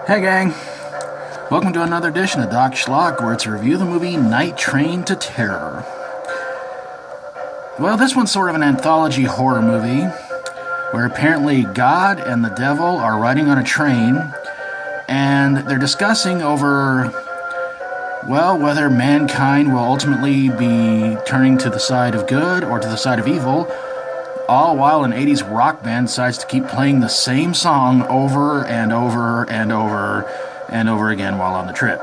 Hey gang, welcome to another edition of Doc Schlock, where it's a review of the movie Night Train to Terror. Well, this one's sort of an anthology horror movie, where apparently God and the devil are riding on a train, and they're discussing over, well, whether mankind will ultimately be turning to the side of good or to the side of evil, all while an 80s rock band decides to keep playing the same song over and over and over and over again while on the trip.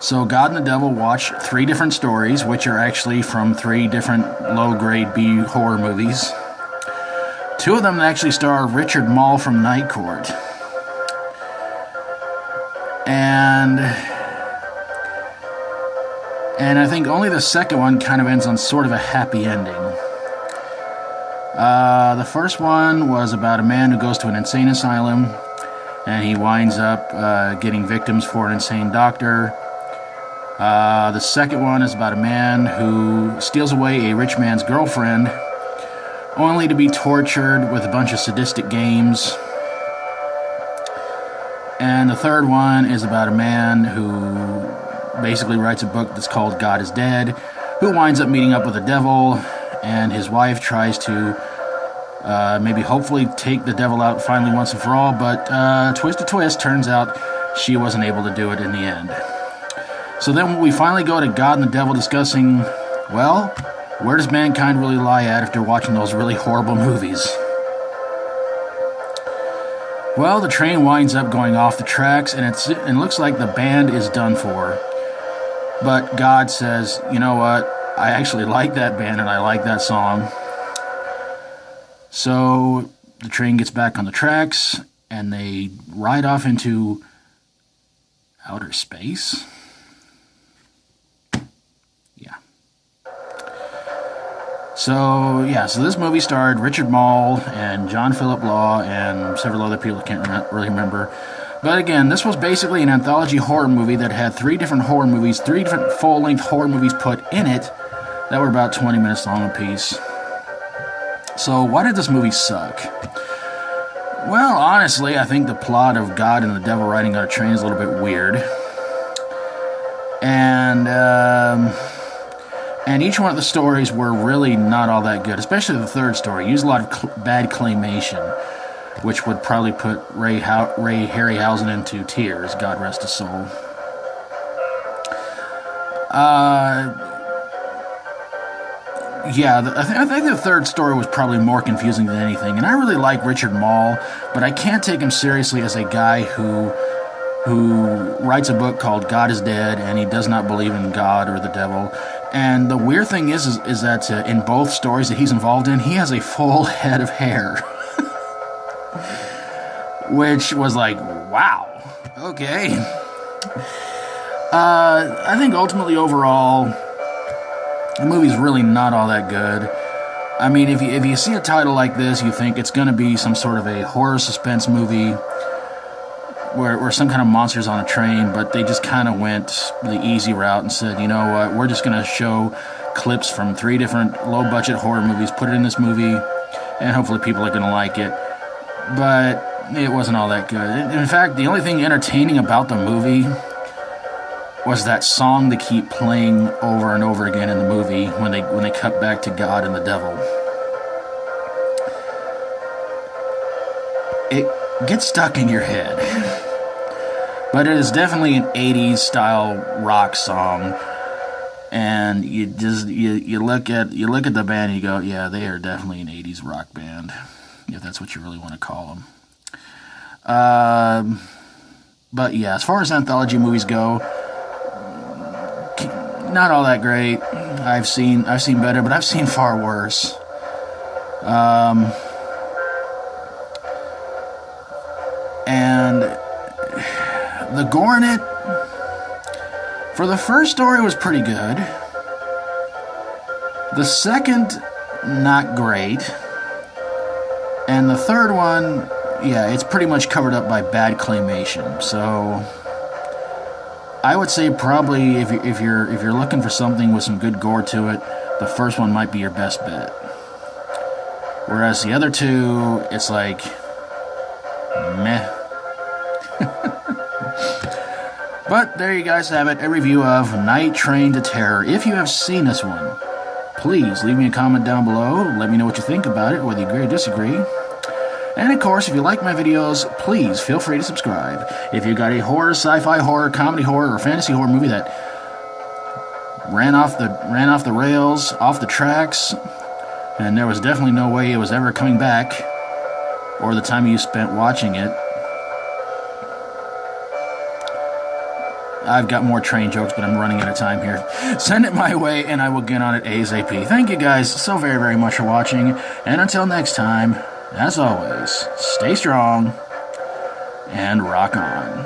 So God and the Devil watch 3 different stories, which are actually from 3 different low-grade B horror movies. 2 of them actually star Richard Mall from Night Court. And I think only the second one kind of ends on sort of a happy ending. The first one was about a man who goes to an insane asylum, and he winds up getting victims for an insane doctor. The second one is about a man who steals away a rich man's girlfriend, only to be tortured with a bunch of sadistic games. And the third one is about a man who basically writes a book that's called God is Dead, who winds up meeting up with the devil, and his wife tries to maybe hopefully take the devil out finally once and for all, but twist, turns out she wasn't able to do it in the end. So then we finally go to God and the devil discussing, well, where does mankind really lie at after watching those really horrible movies? Well, the train winds up going off the tracks, and it looks like the band is done for. But God says, you know what, I actually like that band and I like that song. So the train gets back on the tracks, and they ride off into outer space. So this movie starred Richard Mall and John Philip Law and several other people I can't really remember. But again, this was basically an anthology horror movie that had 3 different horror movies, 3 different full-length horror movies put in it that were about 20 minutes long apiece. So why did this movie suck? Well, honestly, I think the plot of God and the devil riding on a train is a little bit weird. And each one of the stories were really not all that good, especially the third story. Used a lot of bad claymation, which would probably put Ray Harryhausen into tears, God rest his soul. I think the third story was probably more confusing than anything. And I really like Richard Mall, but I can't take him seriously as a guy who writes a book called God is Dead, and he does not believe in God or the devil. And the weird thing is that in both stories that he's involved in, he has a full head of hair. Which was like, wow, okay. I think ultimately overall, the movie's really not all that good. I mean, if you see a title like this, you think it's going to be some sort of a horror suspense movie where some kind of monster's on a train, but they just kind of went the easy route and said, you know what, we're just going to show clips from 3 different low-budget horror movies, put it in this movie, and hopefully people are going to like it. But it wasn't all that good. In fact, the only thing entertaining about the movie was that song they keep playing over and over again in the movie when they cut back to God and the devil. It gets stuck in your head. But it is definitely an 80s style rock song. And you look at the band and you go, yeah, they are definitely an 80s rock band, if that's what you really want to call them. But yeah, as far as anthology movies go, not all that great. I've seen better, but I've seen far worse. And the gore in it, for the first story, was pretty good. The second, not great. And the third one, it's pretty much covered up by bad claymation. So I would say probably if you're looking for something with some good gore to it, the first one might be your best bet. Whereas the other 2, it's like meh. But there you guys have it, a review of Night Train to Terror. If you have seen this one, please leave me a comment down below. Let me know what you think about it, whether you agree or disagree. And of course, if you like my videos, please feel free to subscribe. If you got a horror, sci-fi horror, comedy horror, or fantasy horror movie that ran off the rails, off the tracks, and there was definitely no way it was ever coming back, or the time you spent watching it, I've got more train jokes, but I'm running out of time here. Send it my way, and I will get on it ASAP. Thank you guys so very, very much for watching, and until next time, as always, stay strong and rock on.